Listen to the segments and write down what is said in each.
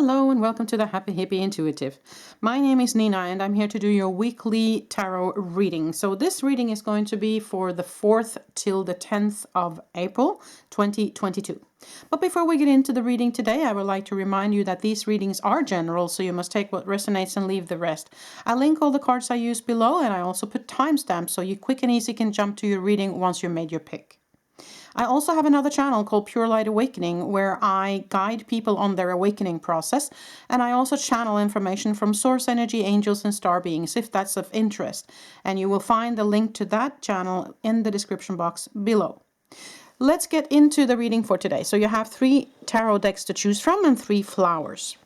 Hello and welcome to the Happy Hippie Intuitive. My name is Nina and I'm here to do your weekly tarot reading. So this reading is going to be for the 4th till the 10th of April 2022. But before we get into the reading today, I would like to remind you that these readings are general, so you must take what resonates and leave the rest. I link all the cards I use below, and I also put timestamps so you quick and easy can jump to your reading once you've made your pick. I also have another channel called Pure Light Awakening where I guide people on their awakening process, and I also channel information from source energy, angels and star beings if that's of interest, and you will find the link to that channel in the description box below. Let's get into the reading for today. So you have 3 tarot decks to choose from and 3 flowers.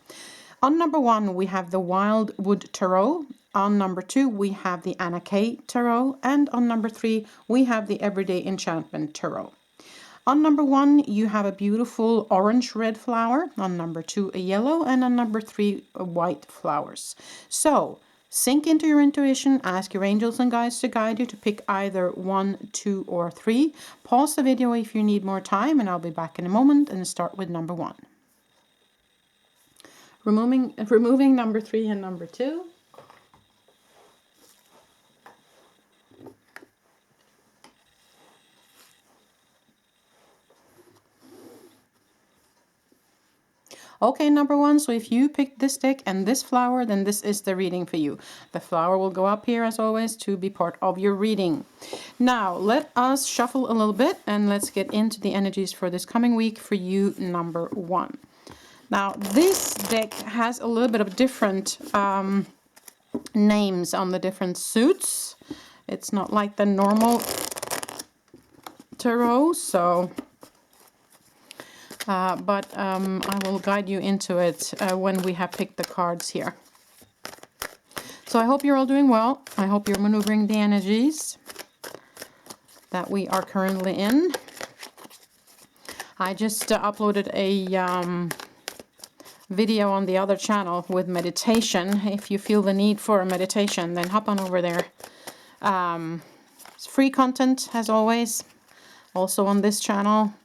On number 1 we have the Wildwood Tarot. On number 2 we have the Anna Kay Tarot, and on number 3 we have the Everyday Enchantment Tarot. On number 1, you have a beautiful orange-red flower. On number 2, a yellow. And on number 3, white flowers. So, sink into your intuition. Ask your angels and guides to guide you to pick either 1, 2, or 3. Pause the video if you need more time, and I'll be back in a moment and start with number 1. Removing number 3 and number 2. Okay, number 1, so if you picked this deck and this flower, then this is the reading for you. The flower will go up here as always to be part of your reading. Now, let us shuffle a little bit and let's get into the energies for this coming week for you, number 1. Now, this deck has a little bit of different names on the different suits. It's not like the normal tarot, so... but I will guide you into it when we have picked the cards here. So I hope you're all doing well. I hope you're maneuvering the energies that we are currently in. I just uploaded a video on the other channel with meditation. If you feel the need for a meditation, then hop on over there. It's free content as always, also on this channel.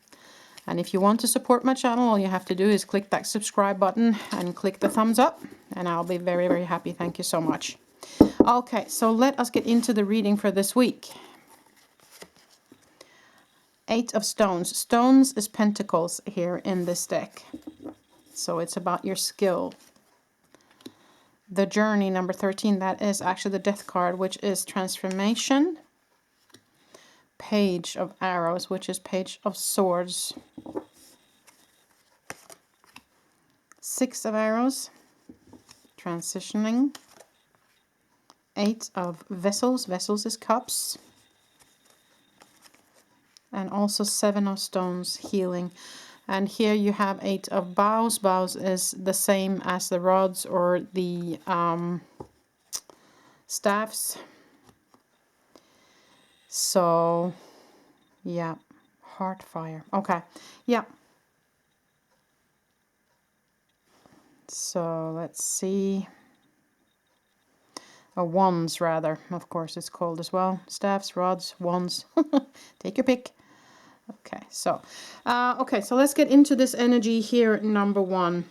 And if you want to support my channel, all you have to do is click that subscribe button and click the thumbs up, and I'll be very, very happy. Thank you so much. Okay, so let us get into the reading for this week. 8 of Stones. Stones is pentacles here in this deck. So it's about your skill. The Journey, number 13, that is actually the Death card, which is transformation. Page of Arrows, which is Page of Swords. 6 of Arrows, transitioning. 8 of Vessels, Vessels is Cups. And also 7 of Stones, healing. And here you have 8 of Bows. Bows is the same as the rods or the staffs. So, yeah, heart fire. Okay, yeah. So, let's see. Wands, rather. Of course, it's called as well. Staffs, rods, wands. Take your pick. Okay, so let's get into this energy here, number 1.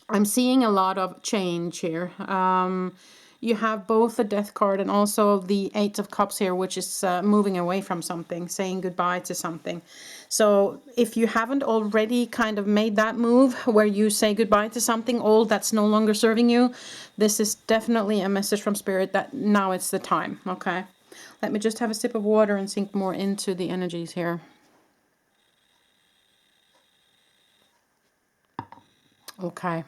I'm seeing a lot of change here. You have both the Death card and also the 8 of Cups here, which is moving away from something, saying goodbye to something. So if you haven't already kind of made that move where you say goodbye to something old that's no longer serving you, this is definitely a message from Spirit that now it's the time, okay? Let me just have a sip of water and sink more into the energies here. Okay.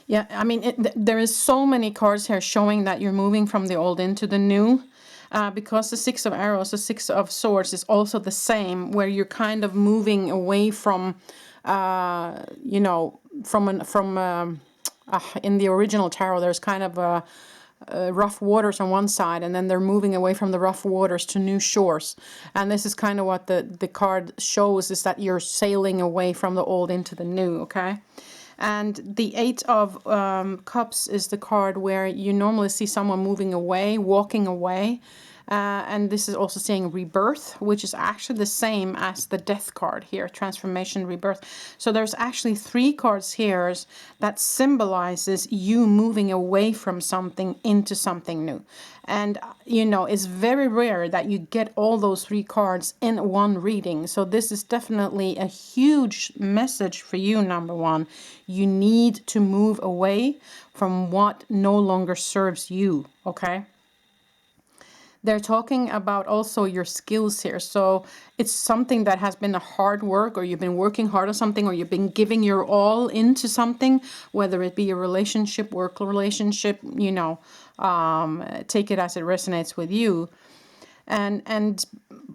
Yeah, I mean, there is so many cards here showing that you're moving from the old into the new. Because the 6 of Arrows, the 6 of Swords is also the same, where you're kind of moving away from, you know, in the original tarot, there's kind of rough waters on one side, and then they're moving away from the rough waters to new shores. And this is kind of what the card shows, is that you're sailing away from the old into the new, okay? And the 8 of Cups is the card where you normally see someone moving away, walking away. And this is also saying rebirth, which is actually the same as the death card here, transformation, rebirth. So there's actually 3 cards here that symbolizes you moving away from something into something new. And, you know, it's very rare that you get all those 3 cards in one reading. So this is definitely a huge message for you, number one. You need to move away from what no longer serves you, okay? They're talking about also your skills here. So it's something that has been a hard work, or you've been working hard on something, or you've been giving your all into something, whether it be a relationship, work relationship, you know, take it as it resonates with you. And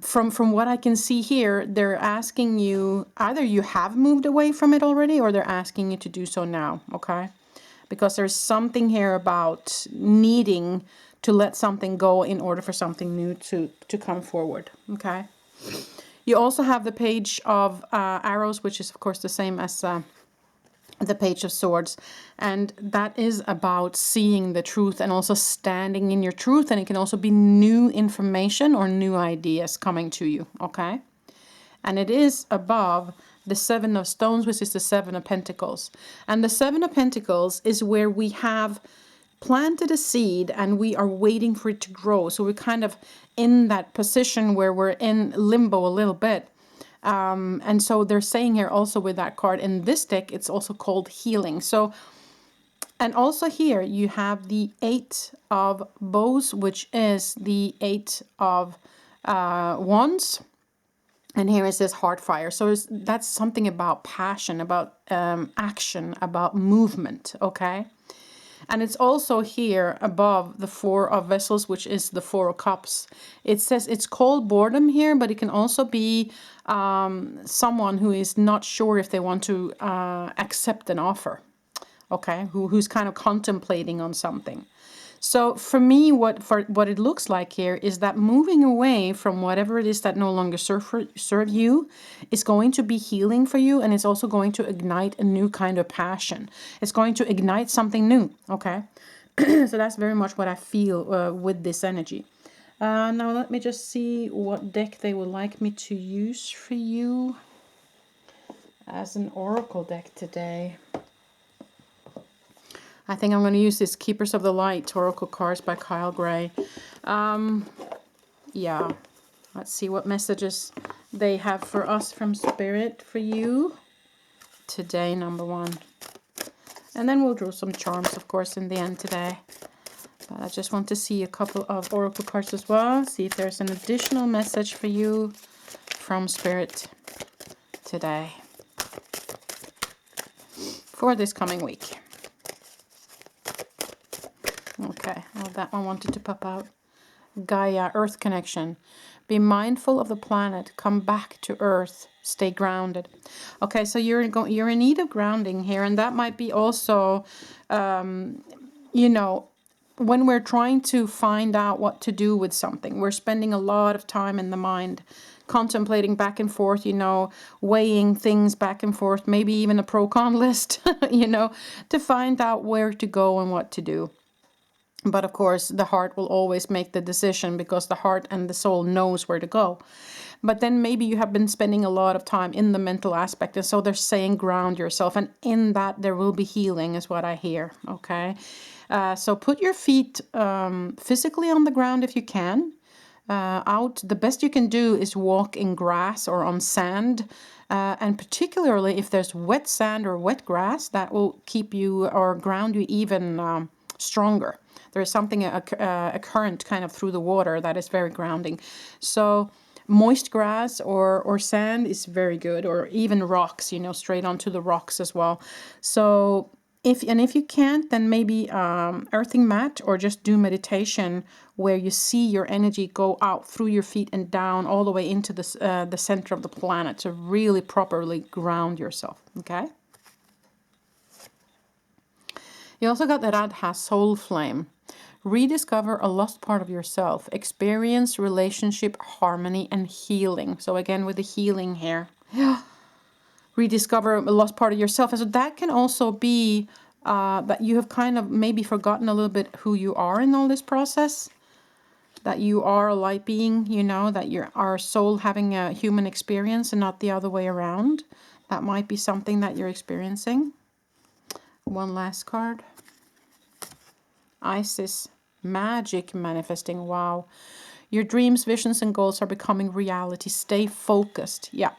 from what I can see here, they're asking you, either you have moved away from it already, or they're asking you to do so now, okay? Because there's something here about needing to let something go in order for something new to come forward, okay? You also have the page of arrows, which is of course the same as the page of swords, and that is about seeing the truth and also standing in your truth, and it can also be new information or new ideas coming to you, okay? And it is above the 7 of stones, which is the 7 of pentacles. And the 7 of pentacles is where we have planted a seed and we are waiting for it to grow. So we're kind of in that position where we're in limbo a little bit. And so they're saying here also with that card in this deck, it's also called healing. So, and also here you have the 8 of bows, which is the 8 of wands. And here it says heart fire. So that's something about passion, about action, about movement, okay? And it's also here above the 4 of vessels, which is the 4 of cups. It says it's called boredom here, but it can also be someone who is not sure if they want to accept an offer, okay? Who's kind of contemplating on something. So for me, what it looks like here is that moving away from whatever it is that no longer serve you is going to be healing for you, and it's also going to ignite a new kind of passion. It's going to ignite something new, okay? So that's very much what I feel with this energy. Now let me just see what deck they would like me to use for you as an oracle deck today. I think I'm going to use this Keepers of the Light Oracle Cards by Kyle Gray. Yeah, let's see what messages they have for us from Spirit for you today, number one. And then we'll draw some charms, of course, in the end today. But I just want to see a couple of Oracle cards as well. See if there's an additional message for you from Spirit today for this coming week. Okay, well, that one wanted to pop out. Gaia, Earth connection. Be mindful of the planet. Come back to Earth. Stay grounded. Okay, so you're in need of grounding here, and that might be also, you know, when we're trying to find out what to do with something, we're spending a lot of time in the mind, contemplating back and forth, you know, weighing things back and forth, maybe even a pro-con list, you know, to find out where to go and what to do. But of course, the heart will always make the decision because the heart and the soul knows where to go. But then maybe you have been spending a lot of time in the mental aspect. And so they're saying ground yourself. And in that, there will be healing is what I hear. Okay. So put your feet physically on the ground if you can. Out. The best you can do is walk in grass or on sand. And particularly if there's wet sand or wet grass, that will keep you or ground you even stronger. There is something, a current kind of through the water that is very grounding. So moist grass or sand is very good, or even rocks, you know, straight onto the rocks as well. So if you can't, then maybe earthing mat, or just do meditation where you see your energy go out through your feet and down all the way into the center of the planet to really properly ground yourself, okay? You also got the Radha soul flame. Rediscover a lost part of yourself. Experience relationship, harmony, and healing. So again, with the healing here. Yeah. Rediscover a lost part of yourself. And so that can also be that you have kind of maybe forgotten a little bit who you are in all this process. that you are a light being, you know, that you're our soul having a human experience and not the other way around. That might be something that you're experiencing. One last card. Isis, magic manifesting. Wow. Your dreams, visions, and goals are becoming reality. Stay focused. Yeah.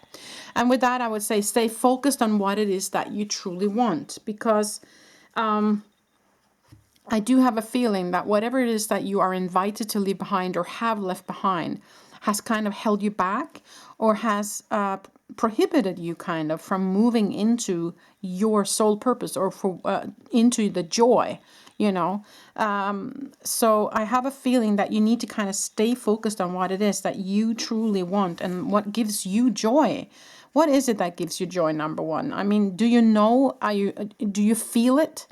And with that, I would say stay focused on what it is that you truly want. Because I do have a feeling that whatever it is that you are invited to leave behind or have left behind has kind of held you back, or has prohibited you kind of from moving into your soul purpose, or for into the joy, you know. So I have a feeling that you need to kind of stay focused on what it is that you truly want and what gives you joy. What is it that gives you joy, number one? I mean, do you know? Do you feel it?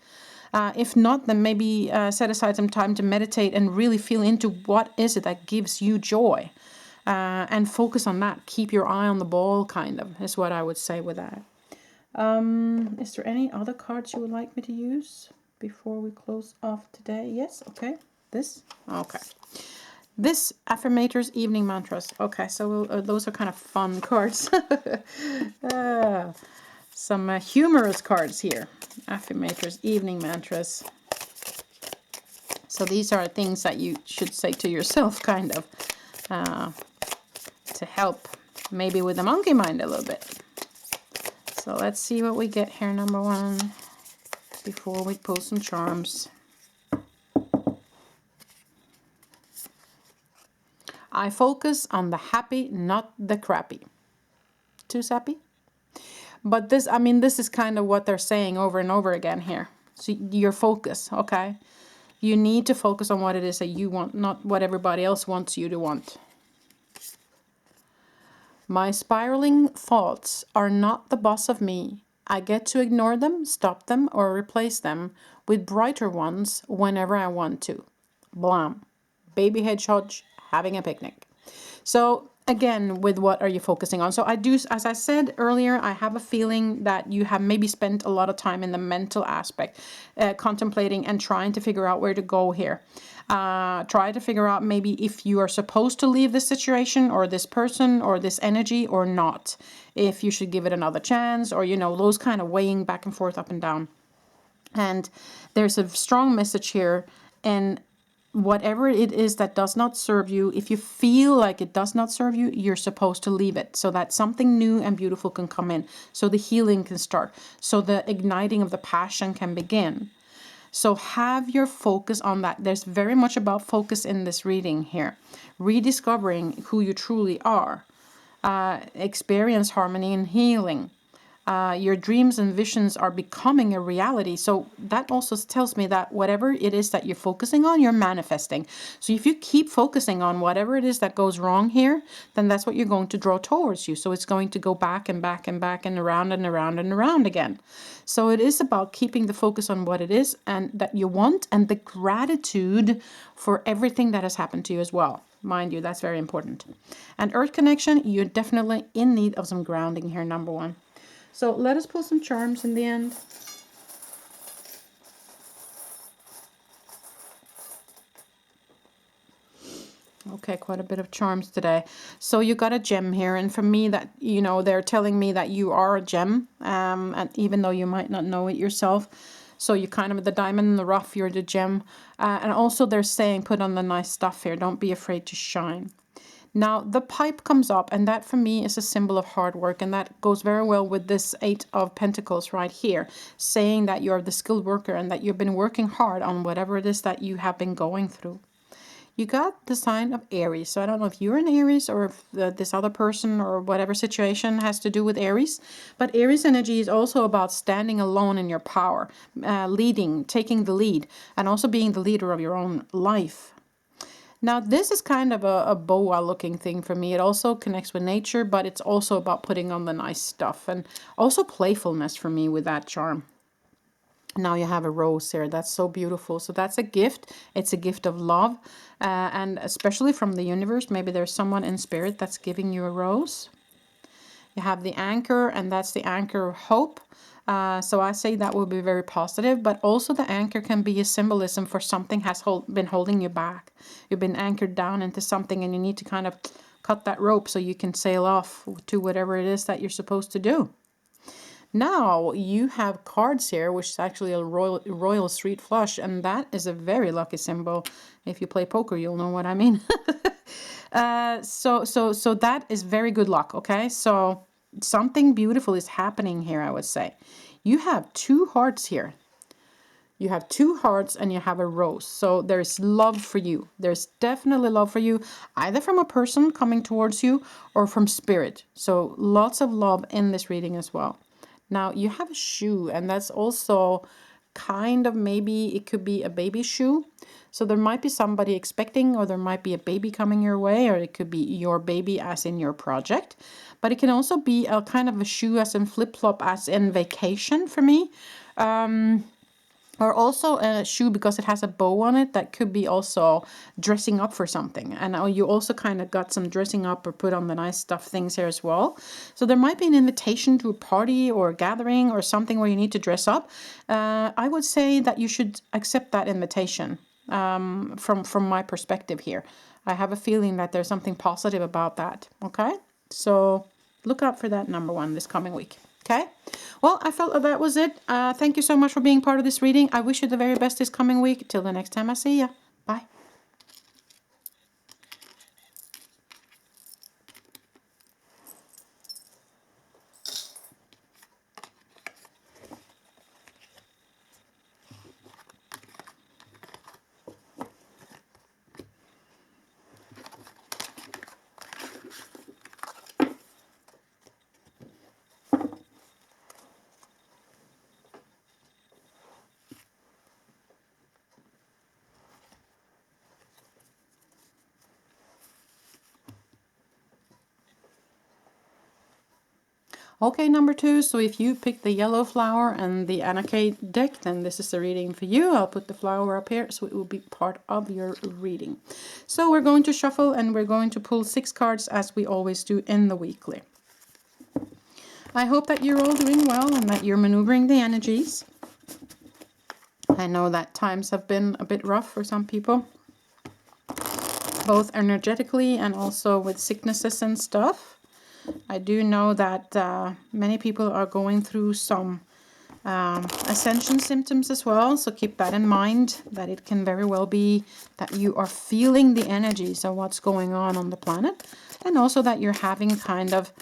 If not, then maybe set aside some time to meditate and really feel into what is it that gives you joy, and focus on that. Keep your eye on the ball, kind of, is what I would say with that. Is there any other cards you would like me to use before we close off today? Yes, okay. This? Okay. This Affirmators Evening Mantras. Okay, so those are kind of fun cards. Some humorous cards here. Affirmators Evening Mantras. So these are things that you should say to yourself, kind of, to help maybe with the monkey mind a little bit. So let's see what we get here, number one, before we pull some charms. I focus on the happy, not the crappy. Too sappy? But this, I mean, this is kind of what they're saying over and over again here. So your focus, okay? You need to focus on what it is that you want, not what everybody else wants you to want. My spiraling thoughts are not the boss of me. I get to ignore them, stop them, or replace them with brighter ones whenever I want to. Blam. Baby hedgehog having a picnic. So again, with what are you focusing on? So I do, as I said earlier, I have a feeling that you have maybe spent a lot of time in the mental aspect, contemplating and trying to figure out where to go here. Try to figure out maybe if you are supposed to leave this situation or this person or this energy or not. If you should give it another chance, or, you know, those kind of weighing back and forth, up and down. And there's a strong message here, and whatever it is that does not serve you, if you feel like it does not serve you, you're supposed to leave it so that something new and beautiful can come in, so the healing can start, so the igniting of the passion can begin. So have your focus on that. There's very much about focus in this reading here. Rediscovering who you truly are. Experience harmony and healing. Your dreams and visions are becoming a reality. So that also tells me that whatever it is that you're focusing on, you're manifesting. So if you keep focusing on whatever it is that goes wrong here, then that's what you're going to draw towards you. So it's going to go back and back and back and around and around and around again. So it is about keeping the focus on what it is and that you want, and the gratitude for everything that has happened to you as well. Mind you, that's very important. And Earth connection, you're definitely in need of some grounding here, number one. So let us pull some charms in the end. Okay, quite a bit of charms today. So you got a gem here, and for me, that, you know, they're telling me that you are a gem, and even though you might not know it yourself. So you're kind of the diamond in the rough, you're the gem. And also they're saying, put on the nice stuff here. Don't be afraid to shine. Now, the pipe comes up, and that for me is a symbol of hard work, and that goes very well with this 8 of Pentacles right here, saying that you're the skilled worker and that you've been working hard on whatever it is that you have been going through. You got the sign of Aries, so I don't know if you're an Aries or if this other person or whatever situation has to do with Aries, but Aries energy is also about standing alone in your power, leading, taking the lead, and also being the leader of your own life. Now, this is kind of a boa looking thing for me. It also connects with nature, but it's also about putting on the nice stuff, and also playfulness for me with that charm. Now you have a rose here. That's so beautiful. So that's a gift. It's a gift of love, and especially from the universe. Maybe there's someone in spirit that's giving you a rose. You have the anchor, and that's the anchor of hope. So I say that will be very positive, but also the anchor can be a symbolism for something has been holding you back. You've been anchored down into something, and you need to kind of cut that rope so you can sail off to whatever it is that you're supposed to do. Now you have cards here, which is actually a royal street flush, and that is a very lucky symbol. If you play poker, you'll know what I mean. So that is very good luck. Okay, so something beautiful is happening here, I would say. You have 2 hearts here. You have 2 hearts and you have a rose. So there's love for you. There's definitely love for you, either from a person coming towards you or from spirit. So lots of love in this reading as well. Now you have a shoe, and that's also kind of, maybe it could be a baby shoe. So there might be somebody expecting, or there might be a baby coming your way, or it could be your baby as in your project. But it can also be a kind of a shoe as in flip-flop, as in vacation for me. Or also a shoe because it has a bow on it, that could be also dressing up for something. And you also kind of got some dressing up or put on the nice stuff things here as well. So there might be an invitation to a party or a gathering or something where you need to dress up. I would say that you should accept that invitation from my perspective here. I have a feeling that there's something positive about that. Okay, so look out for that, number 1, this coming week. Okay, well, I felt that was it. Thank you so much for being part of this reading. I wish you the very best this coming week. Till the next time I see you. Bye. Okay, number 2, so if you pick the yellow flower and the Anarchy deck, then this is the reading for you. I'll put the flower up here so it will be part of your reading. So we're going to shuffle, and we're going to pull 6 cards as we always do in the weekly. I hope that you're all doing well and that you're maneuvering the energies. I know that times have been a bit rough for some people, both energetically and also with sicknesses and stuff. I do know that many people are going through some ascension symptoms as well, so keep that in mind, that it can very well be that you are feeling the energies of what's going on the planet, and also that you're having kind of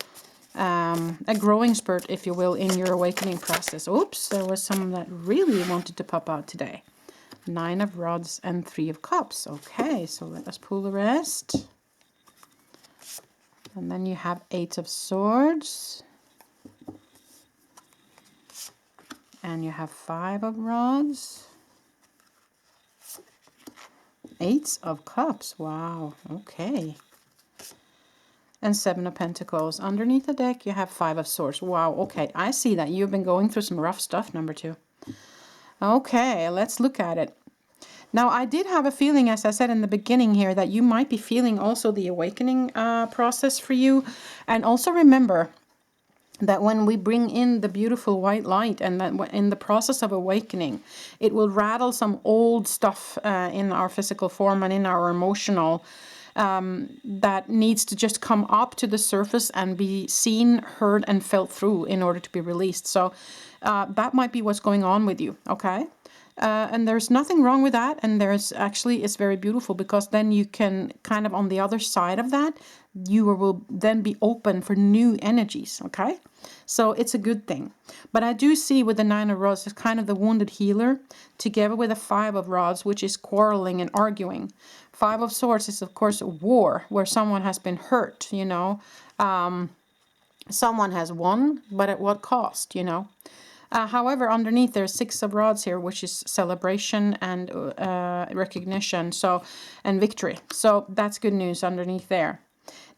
a growing spurt, if you will, in your awakening process. Oops, there was some that really wanted to pop out today. 9 of Rods and 3 of Cups. Okay, so let us pull the rest. And then you have 8 of Swords. And you have 5 of Rods. 8 of Cups. Wow, okay. And 7 of Pentacles. Underneath the deck, you have 5 of Swords. Wow, okay. I see that you've been going through some rough stuff, number 2. Okay, let's look at it. Now, I did have a feeling, as I said in the beginning here, that you might be feeling also the awakening process for you. And also remember that when we bring in the beautiful white light, and that in the process of awakening, it will rattle some old stuff in our physical form and in our emotional, that needs to just come up to the surface and be seen, heard, and felt through in order to be released. So that might be what's going on with you, okay? And there's nothing wrong with that, and there's actually, it's very beautiful, because then you can kind of, on the other side of that, you will then be open for new energies, okay? So it's a good thing. But I do see with the 9 of Rods as kind of the wounded healer, together with the 5 of Rods, which is quarreling and arguing. 5 of Swords is, of course, a war where someone has been hurt, you know. Someone has won, but at what cost, you know. However, underneath there's 6 of Rods here, which is celebration and recognition, so, and victory. So that's good news underneath there.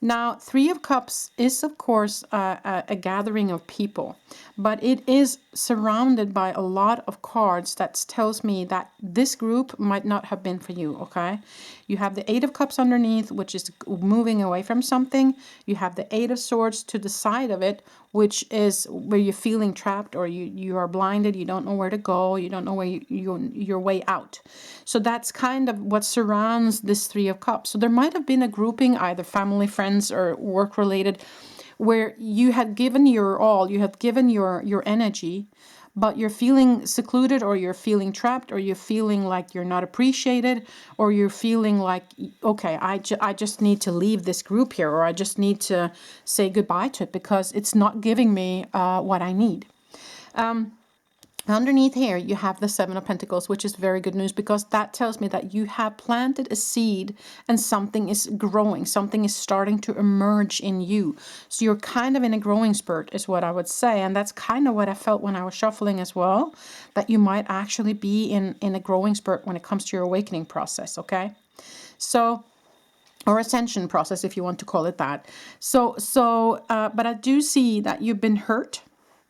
Now, Three of Cups is, of course, a gathering of people, but it is surrounded by a lot of cards that tells me that this group might not have been for you, okay? You have the Eight of Cups underneath, which is moving away from something. You have the Eight of Swords to the side of it, which is where you're feeling trapped, or you are blinded, you don't know where to go, you don't know where your way out. So that's kind of what surrounds this Three of Cups. So there might have been a grouping, either family, friends, or work related, where you had given your all, you had given your energy, but you're feeling secluded, or you're feeling trapped, or you're feeling like you're not appreciated, or you're feeling like, okay, I just need to leave this group here, or I just need to say goodbye to it because it's not giving me what I need. Underneath here, you have the Seven of Pentacles, which is very good news because that tells me that you have planted a seed and something is growing. Something is starting to emerge in you. So you're kind of in a growing spurt is what I would say. And that's kind of what I felt when I was shuffling as well, that you might actually be in a growing spurt when it comes to your awakening process, okay? So, or ascension process, if you want to call it that. But I do see that you've been hurt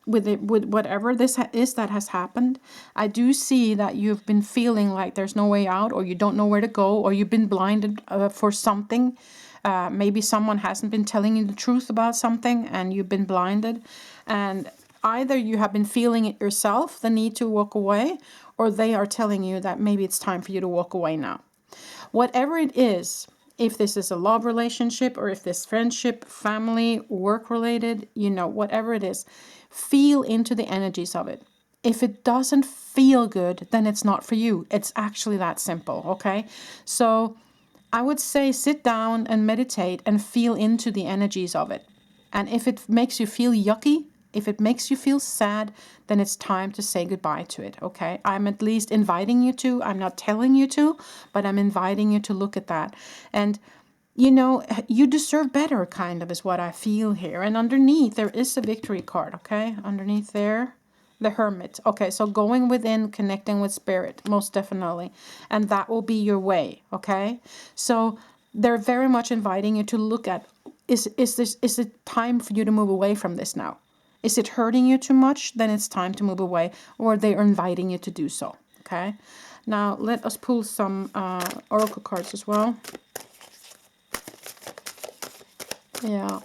with whatever this is that has happened. I do see that you've been feeling like there's no way out, or you don't know where to go, or you've been blinded for something. Maybe someone hasn't been telling you the truth about something and you've been blinded. And either you have been feeling it yourself, the need to walk away, or they are telling you that maybe it's time for you to walk away now. Whatever it is, if this is a love relationship, or if this friendship, family, work related, whatever it is, feel into the energies of it. If it doesn't feel good, then it's not for you. It's actually that simple, okay? So I would say sit down and meditate and feel into the energies of it. And if it makes you feel yucky, if it makes you feel sad, then it's time to say goodbye to it, okay? I'm at least inviting you to. I'm not telling you to, but I'm inviting you to look at that. And, you deserve better, kind of, is what I feel here. And underneath, there is a victory card, okay? Underneath there, the Hermit. Okay, so going within, connecting with spirit, most definitely. And that will be your way, okay? So they're very much inviting you to look at, is it time for you to move away from this now? Is it hurting you too much? Then it's time to move away, or they are inviting you to do so, okay? Now, let us pull some oracle cards as well. Yeah.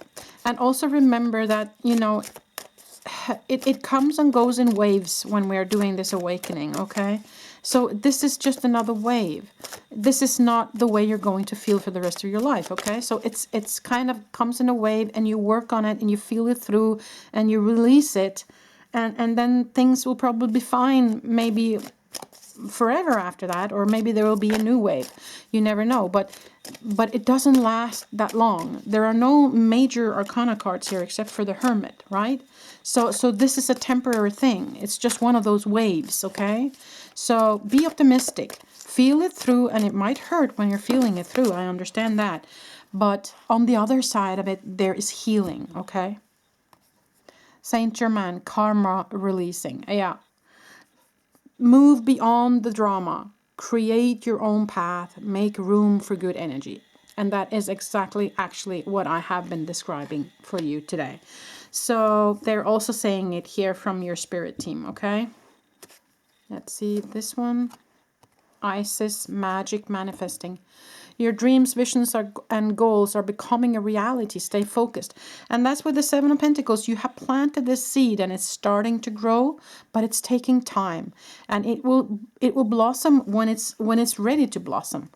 And also remember that, it comes and goes in waves when we're doing this awakening, okay? So this is just another wave. This is not the way you're going to feel for the rest of your life, okay? So it's kind of comes in a wave, and you work on it and you feel it through and you release it, and then things will probably be fine, maybe forever after that, or maybe there will be a new wave. You never know, but it doesn't last that long. There are no major arcana cards here except for the Hermit, right? So this is a temporary thing. It's just one of those waves, okay? So be optimistic. Feel it through, and it might hurt when you're feeling it through. I understand that. But on the other side of it, there is healing, okay? Saint Germain, karma releasing. Yeah. Move beyond the drama. Create your own path. Make room for good energy. And that is exactly actually what I have been describing for you today. So they're also saying it here from your spirit team, okay? Let's see this one. Isis, magic manifesting. Your dreams, visions, and goals are becoming a reality. Stay focused. And that's with the Seven of Pentacles. You have planted this seed and it's starting to grow, but it's taking time. And it will blossom when it's ready to blossom.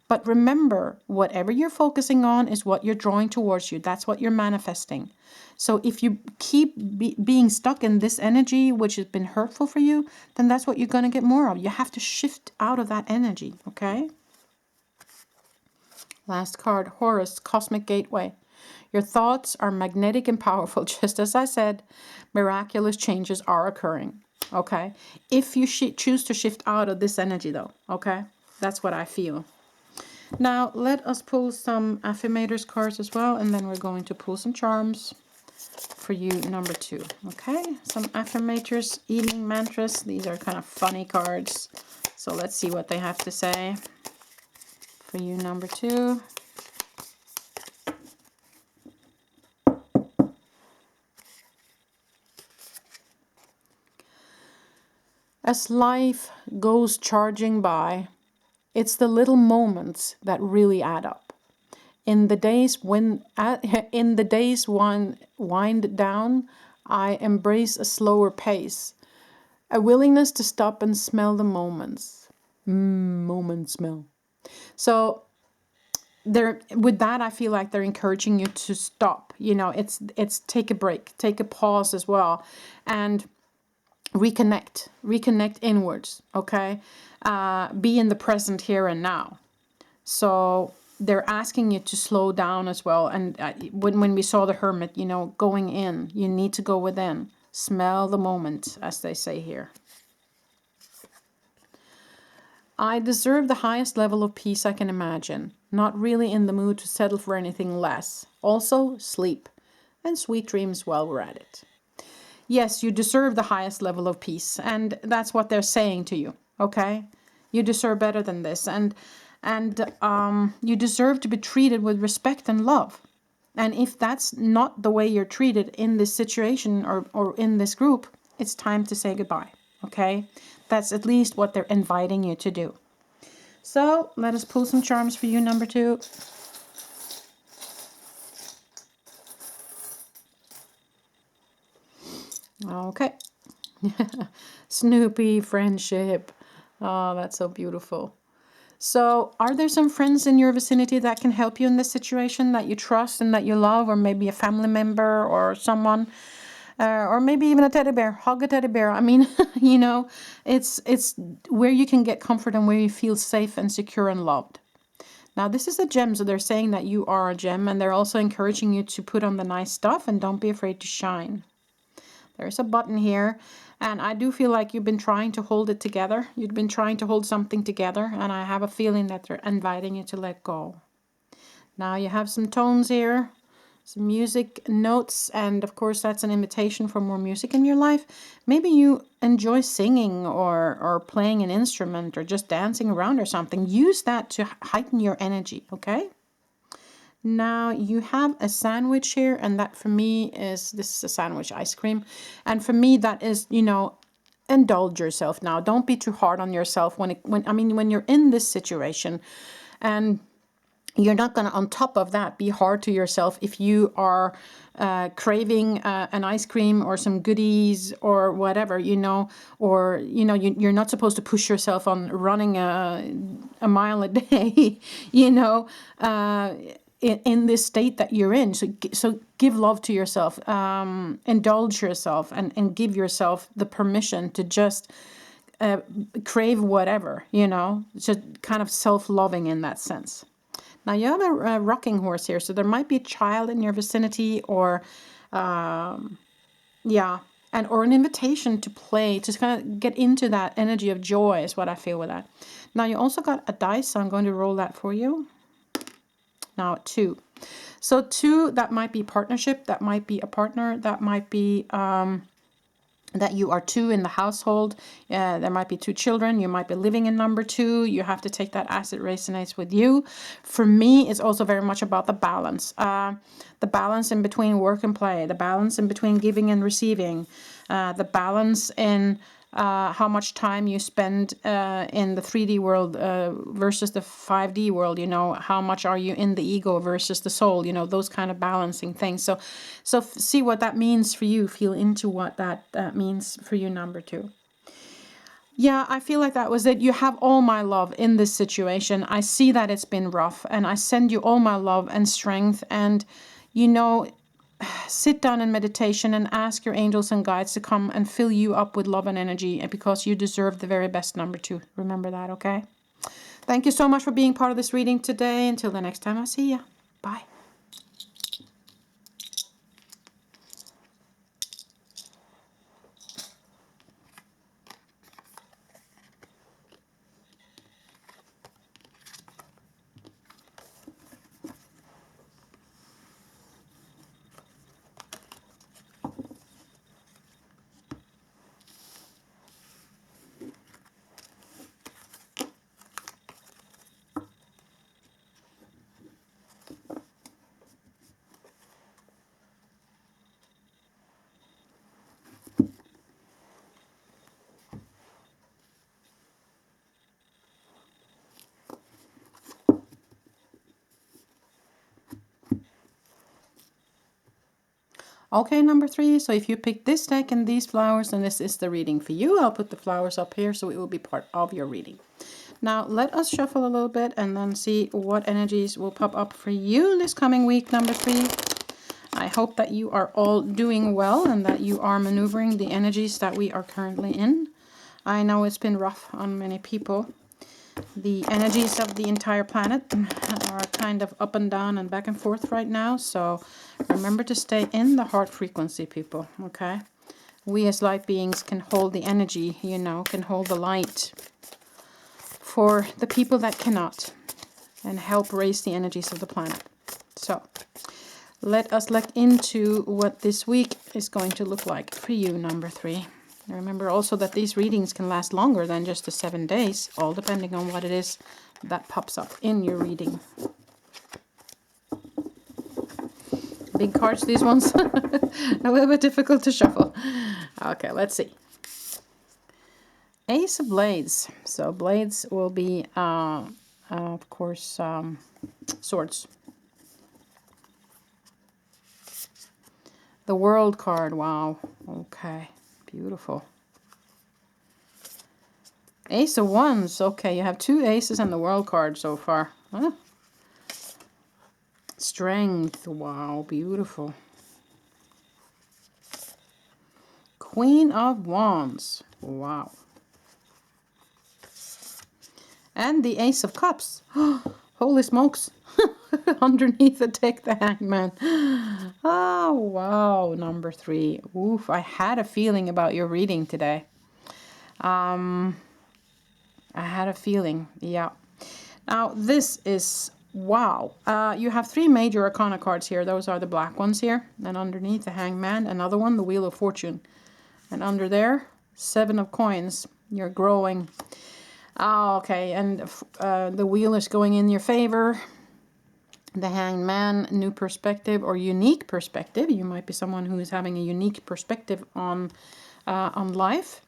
But remember, whatever you're focusing on is what you're drawing towards you. That's what you're manifesting. So if you keep being stuck in this energy, which has been hurtful for you, then that's what you're going to get more of. You have to shift out of that energy, okay? Last card, Horus, Cosmic Gateway. Your thoughts are magnetic and powerful. Just as I said, miraculous changes are occurring, okay? If you choose to shift out of this energy, though, okay? That's what I feel. Now, let us pull some Affirmators cards as well, and then we're going to pull some charms for you, number 2, okay? Some Affirmators Evening Mantras. These are kind of funny cards, so let's see what they have to say. For you, number 2. As life goes charging by, it's the little moments that really add up. In the days when, in the days one wind down, I embrace a slower pace, a willingness to stop and smell the moments. Moment smell. So they're, with that, I feel like they're encouraging you to stop. You know, it's take a break, take a pause as well, and reconnect inwards. Okay, be in the present here and now. So they're asking you to slow down as well. And when we saw the hermit, you know, going in, you need to go within, smell the moment, as they say here. I deserve the highest level of peace I can imagine. Not really in the mood to settle for anything less. Also, sleep. And sweet dreams while we're at it. Yes, you deserve the highest level of peace. And that's what they're saying to you. Okay? You deserve better than this. And you deserve to be treated with respect and love. And if that's not the way you're treated in this situation or in this group, it's time to say goodbye. Okay? That's at least what they're inviting you to do. So let us pull some charms for you, number 2. Okay. Snoopy friendship. Oh, that's so beautiful. So are there some friends in your vicinity that can help you in this situation, that you trust and that you love, or maybe a family member or someone, or maybe even a teddy bear? Hug a teddy bear. I mean, you know, it's where you can get comfort and where you feel safe and secure and loved. Now, this is a gem, so they're saying that you are a gem, and they're also encouraging you to put on the nice stuff and don't be afraid to shine. There's a button here, and I do feel like you've been trying to hold it together. You've been trying to hold something together, and I have a feeling that they're inviting you to let go. Now you have some tones here, some music notes, and of course that's an invitation for more music in your life. Maybe you enjoy singing or playing an instrument or just dancing around or something. Use that to heighten your energy, okay? Now you have a sandwich here, and that for me is, this is a sandwich ice cream. And for me that is, you know, indulge yourself now. Don't be too hard on yourself when you're in this situation. And you're not going to, on top of that, be hard to yourself if you are craving an ice cream or some goodies or whatever, you know, or, you know, you're not supposed to push yourself on running a mile a day, you know, in this state that you're in. So give love to yourself, indulge yourself, and give yourself the permission to just crave whatever, you know, just kind of self-loving in that sense. Now you have a rocking horse here, so there might be a child in your vicinity, or yeah, and or an invitation to play, to kind of get into that energy of joy is what I feel with that. Now you also got a dice, so I'm going to roll that for you. Now 2. So 2, that might be partnership, that might be a partner, that might be that you are 2 in the household. There might be 2 children. You might be living in number 2. You have to take that as it resonates with you. For me, it's also very much about the balance in between work and play, the balance in between giving and receiving, the balance in how much time you spend in the 3D world versus the 5D world. You know, how much are you in the ego versus the soul, you know, those kind of balancing things. So see what that means for you. Feel into what that means for you, number 2. Yeah, I feel like that was it. You have all my love in this situation. I see that it's been rough, and I send you all my love and strength. And, you know, sit down in meditation and ask your angels and guides to come and fill you up with love and energy, because you deserve the very best, number 2. Remember that, okay? Thank you so much for being part of this reading today. Until the next time I see you. Bye. Okay, number 3. So if you pick this deck and these flowers, then this is the reading for you. I'll put the flowers up here so it will be part of your reading. Now, let us shuffle a little bit and then see what energies will pop up for you this coming week, number 3. I hope that you are all doing well and that you are maneuvering the energies that we are currently in. I know it's been rough on many people. The energies of the entire planet are kind of up and down and back and forth right now. So remember to stay in the heart frequency, people, okay? We as light beings can hold the energy, you know, can hold the light for the people that cannot and help raise the energies of the planet. So let us look into what this week is going to look like for you, number 3. Remember also that these readings can last longer than just the 7 days, all depending on what it is that pops up in your reading. Big cards, these ones. A little bit difficult to shuffle. Okay, let's see. Ace of Blades. So blades will be, of course, swords. The World card. Wow. Okay. Beautiful. Ace of Wands. Okay, you have 2 aces and the World card so far. Huh? Strength. Wow. Beautiful. Queen of Wands. Wow. And the Ace of Cups. Holy smokes. Underneath the deck, the Hangman. Oh, wow. Number 3. Oof, I had a feeling about your reading today. I had a feeling. Yeah. Now, this is... Wow. You have 3 major arcana cards here. Those are the black ones here. And underneath the Hangman, another one, the Wheel of Fortune. And under there, 7 of coins. You're growing. Oh, okay. And the wheel is going in your favor. The Hanged Man, new perspective or unique perspective. You might be someone who is having a unique perspective on life.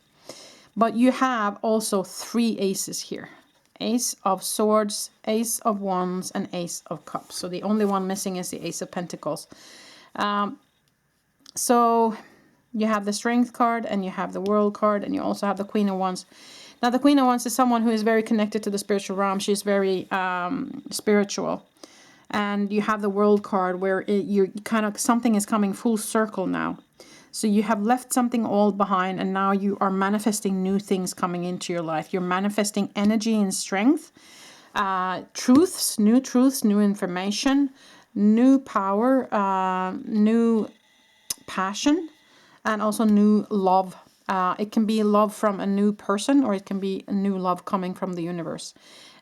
But you have also 3 aces here. Ace of Swords, Ace of Wands, and Ace of Cups. So the only one missing is the Ace of Pentacles. So you have the Strength card, and you have the World card, and you also have the Queen of Wands. Now, the Queen of Wands is someone who is very connected to the spiritual realm. She's very spiritual. And you have the World card where you're kind of, something is coming full circle now. So you have left something old behind, and now you are manifesting new things coming into your life. You're manifesting energy and strength, truths, new information, new power, new passion, and also new love. It can be love from a new person, or it can be a new love coming from the universe.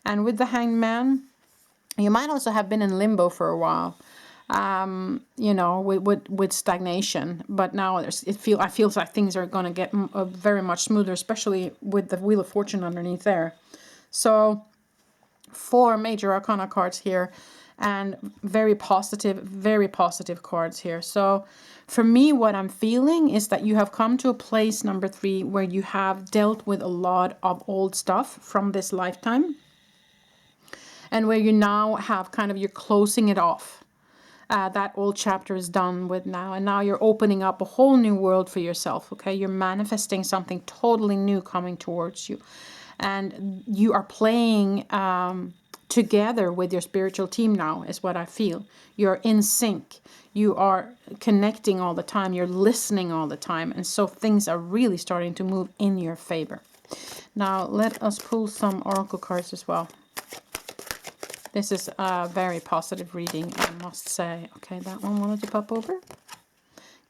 And with the Hanged Man, you might also have been in limbo for a while. You know, with stagnation, but now I feel like things are going to get very much smoother, especially with the Wheel of Fortune underneath there. So 4 major arcana cards here, and very positive cards here. So for me, what I'm feeling is that you have come to a place, number 3, where you have dealt with a lot of old stuff from this lifetime, and where you now have kind of, you're closing it off. That old chapter is done with now, and now you're opening up a whole new world for yourself, okay? You're manifesting something totally new coming towards you, and you are playing together with your spiritual team now, is what I feel. You're in sync. You are connecting all the time. You're listening all the time, and so things are really starting to move in your favor. Now, let us pull some oracle cards as well. This is a very positive reading, I must say. Okay, that one wanted to pop over.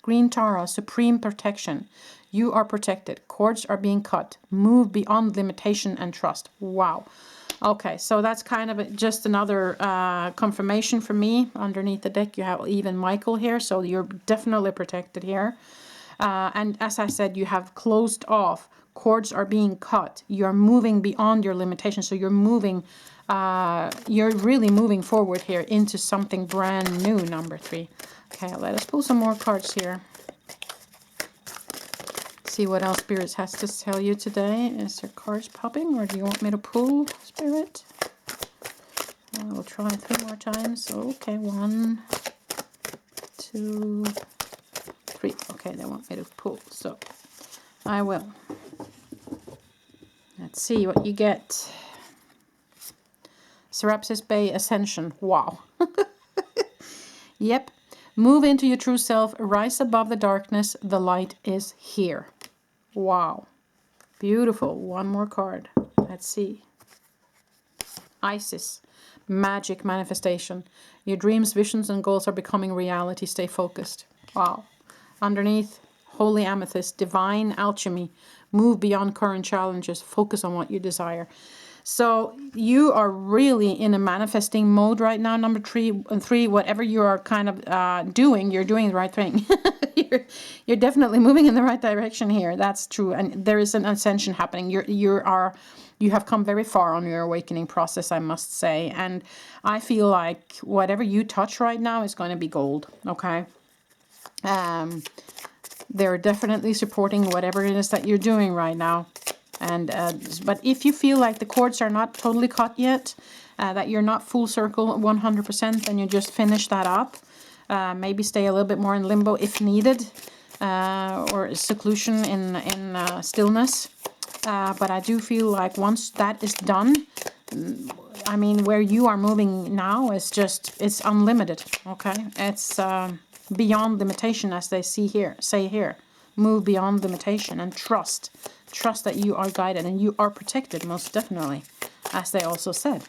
Green Tara, Supreme Protection. You are protected. Cords are being cut. Move beyond limitation and trust. Wow. Okay, so that's kind of just another confirmation for me. Underneath the deck, you have even Michael here, so you're definitely protected here. And as I said, you have closed off. Cords are being cut. You're moving beyond your limitations, so you're moving... you're really moving forward here into something brand new, number 3. Okay, let us pull some more cards here. See what else Spirit has to tell you today. Is there cards popping, or do you want me to pull, Spirit? I will try 3 more times. Okay, 1, 2, Okay, they want me to pull, so I will. Let's see what you get. Serapis Bay Ascension. Wow. Yep. Move into your true self. Rise above the darkness. The light is here. Wow. Beautiful. One more card. Let's see. Isis. Magic manifestation. Your dreams, visions, and goals are becoming reality. Stay focused. Wow. Underneath, holy amethyst. Divine alchemy. Move beyond current challenges. Focus on what you desire. So you are really in a manifesting mode right now. Number three, whatever you are kind of doing, you're doing the right thing. you're definitely moving in the right direction here. That's true. And there is an ascension happening. You have come very far on your awakening process, I must say. And I feel like whatever you touch right now is going to be gold. Okay. They're definitely supporting whatever it is that you're doing right now. And but if you feel like the cords are not totally cut yet, that you're not full circle 100%, then you just finish that up. Maybe stay a little bit more in limbo if needed, or seclusion in stillness. But I do feel like once that is done, I mean, where you are moving now is just, it's unlimited, okay? It's beyond limitation, as they say here. Move beyond limitation and trust. Trust that you are guided and you are protected, most definitely, as they also said.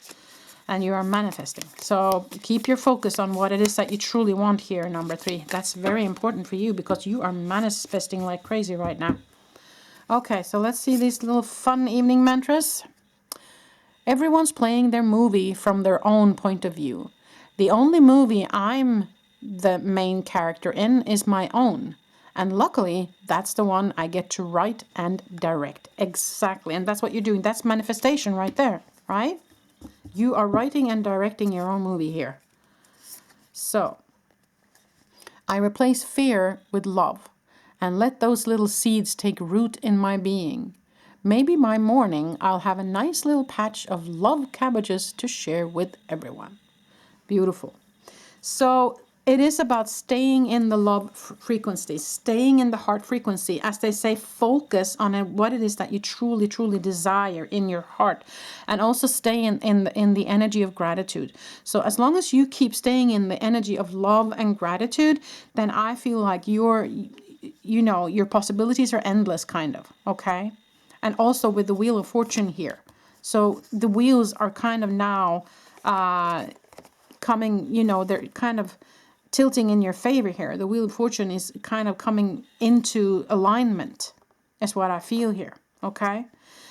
And you are manifesting. So keep your focus on what it is that you truly want here, number 3. That's very important for you because you are manifesting like crazy right now. Okay, so let's see these little fun evening mantras. Everyone's playing their movie from their own point of view. The only movie I'm the main character in is my own. And luckily, that's the one I get to write and direct. Exactly. And that's what you're doing. That's manifestation right there, right? You are writing and directing your own movie here. So, I replace fear with love and let those little seeds take root in my being. Maybe by morning, I'll have a nice little patch of love cabbages to share with everyone. Beautiful. So it is about staying in the love frequency, staying in the heart frequency. As they say, focus on what it is that you truly, truly desire in your heart. And also stay in the energy of gratitude. So as long as you keep staying in the energy of love and gratitude, then I feel like your possibilities are endless, kind of, okay? And also with the Wheel of Fortune here. So the wheels are kind of now coming, they're kind of tilting in your favor here. The Wheel of Fortune is kind of coming into alignment, is what I feel here, okay?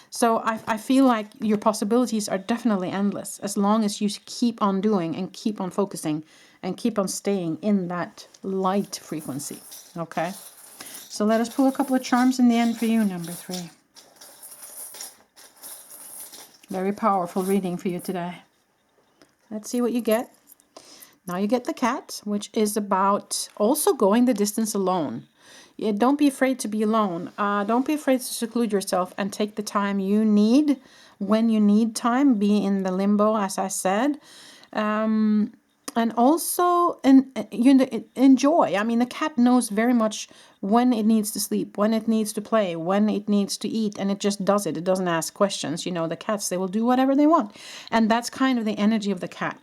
So I feel like your possibilities are definitely endless as long as you keep on doing and keep on focusing and keep on staying in that light frequency, okay? So let us pull a couple of charms in the end for you, number 3. Very powerful reading for you today. Let's see what you get. Now you get the cat, which is about also going the distance alone. Don't be afraid to be alone. Don't be afraid to seclude yourself and take the time you need when you need time. Be in the limbo, as I said. And also enjoy. I mean, the cat knows very much when it needs to sleep, when it needs to play, when it needs to eat, and it just does it. It doesn't ask questions. The cats, they will do whatever they want. And that's kind of the energy of the cat.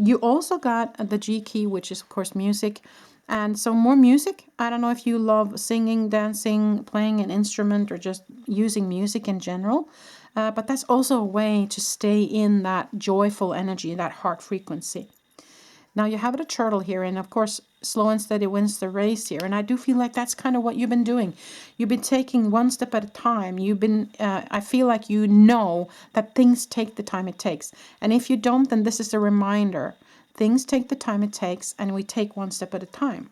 You also got the G key, which is, of course, music. And so more music. I don't know if you love singing, dancing, playing an instrument, or just using music in general. But that's also a way to stay in that joyful energy, that heart frequency. Now you have the turtle here, and of course, slow and steady wins the race here. And I do feel like that's kind of what you've been doing. You've been taking one step at a time. I feel like you know that things take the time it takes. And if you don't, then this is a reminder. Things take the time it takes, and we take one step at a time.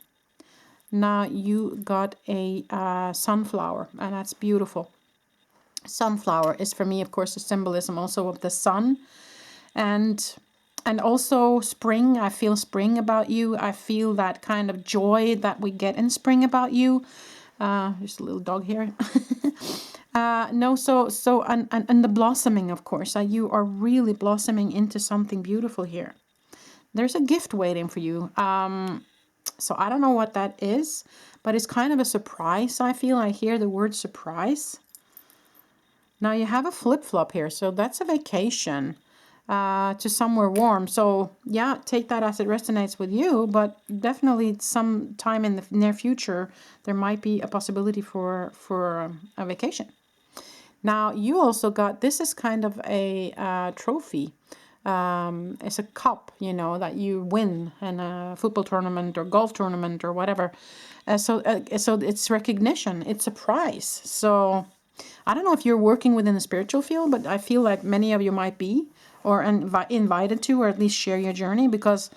Now you got a sunflower, and that's beautiful. Sunflower is for me, of course, a symbolism also of the sun. And also spring. I feel spring about you. I feel that kind of joy that we get in spring about you. There's a little dog here. And the blossoming, of course. You are really blossoming into something beautiful here. There's a gift waiting for you. So I don't know what that is, but it's kind of a surprise. I feel I hear the word surprise. Now you have a flip-flop here, so that's a vacation to somewhere warm. So yeah, take that as it resonates with you, but definitely sometime in the near future, there might be a possibility for a vacation. Now you also got, this is kind of a trophy. It's a cup, you know, that you win in a football tournament or golf tournament or whatever. So it's recognition, it's a prize. So I don't know if you're working within the spiritual field, but I feel like many of you might be, or invited to, or at least share your journey, because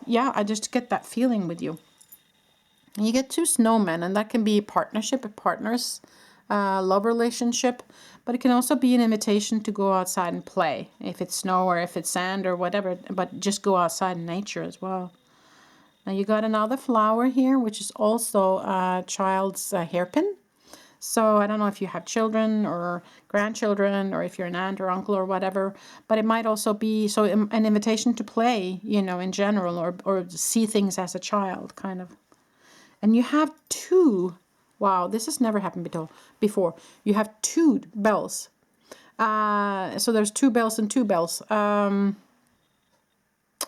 yeah, I just get that feeling with you. And you get 2 snowmen, and that can be a partnership, a partners, love relationship, but it can also be an invitation to go outside and play, if it's snow or if it's sand or whatever, but just go outside in nature as well. Now you got another flower here, which is also a child's hairpin. So I don't know if you have children or grandchildren, or if you're an aunt or uncle or whatever, but it might also be so an invitation to play, you know, in general, or see things as a child, kind of. And you have 2, wow, this has never happened before. You have 2 bells. So there's 2 bells and 2 bells. And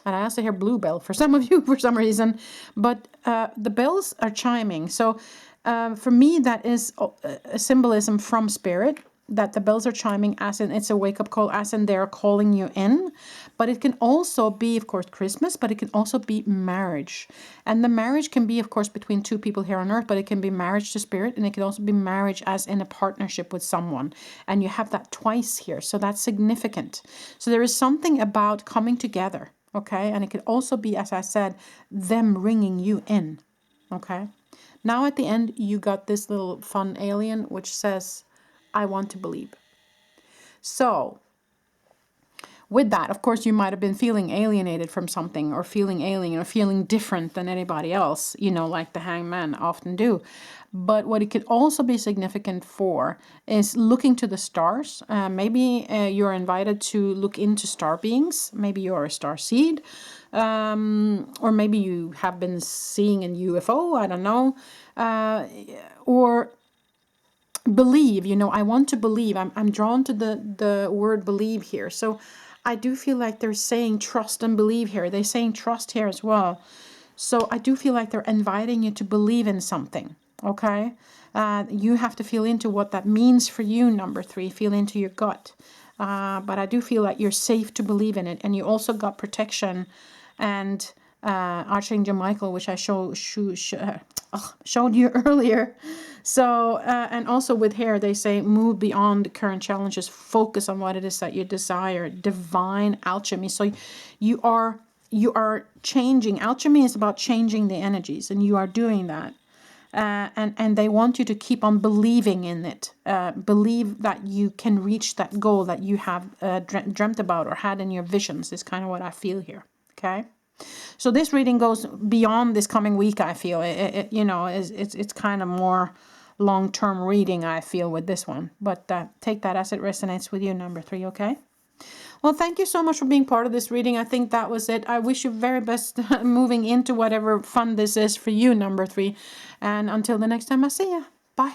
I also hear blue bell for some of you for some reason, but the bells are chiming. So for me, that is a symbolism from spirit, that the bells are chiming, as in it's a wake-up call, as in they're calling you in. But it can also be, of course, Christmas, but it can also be marriage. And the marriage can be, of course, between 2 people here on earth, but it can be marriage to spirit, and it can also be marriage as in a partnership with someone. And you have that twice here, so that's significant. So there is something about coming together, okay? And it could also be, as I said, them ringing you in, okay? Now at the end, you got this little fun alien, which says, I want to believe. So with that, of course, you might have been feeling alienated from something, or feeling alien, or feeling different than anybody else, you know, like the hangman often do. But what it could also be significant for is looking to the stars. Maybe you're invited to look into star beings. Maybe you're a star seed. Or maybe you have been seeing a UFO, I don't know. Or believe, you know, I want to believe. I'm drawn to the word believe here. So I do feel like they're saying trust and believe here. They're saying trust here as well. So I do feel like they're inviting you to believe in something, okay? You have to feel into what that means for you, number 3. Feel into your gut. But I do feel like you're safe to believe in it. And you also got protection and Archangel Michael, which I showed you earlier. So, and also with hair, they say move beyond the current challenges, focus on what it is that you desire, divine alchemy. So you are changing. Alchemy is about changing the energies, and you are doing that. And they want you to keep on believing in it. Believe that you can reach that goal that you have dreamt about or had in your visions is kind of what I feel here. Okay. So this reading goes beyond this coming week, I feel. You know, it's kind of more long-term reading, I feel, with this one. But take that as it resonates with you, number 3, okay? Well, thank you so much for being part of this reading. I think that was it. I wish you very best moving into whatever fun this is for you, number 3. And until the next time I see you. Bye.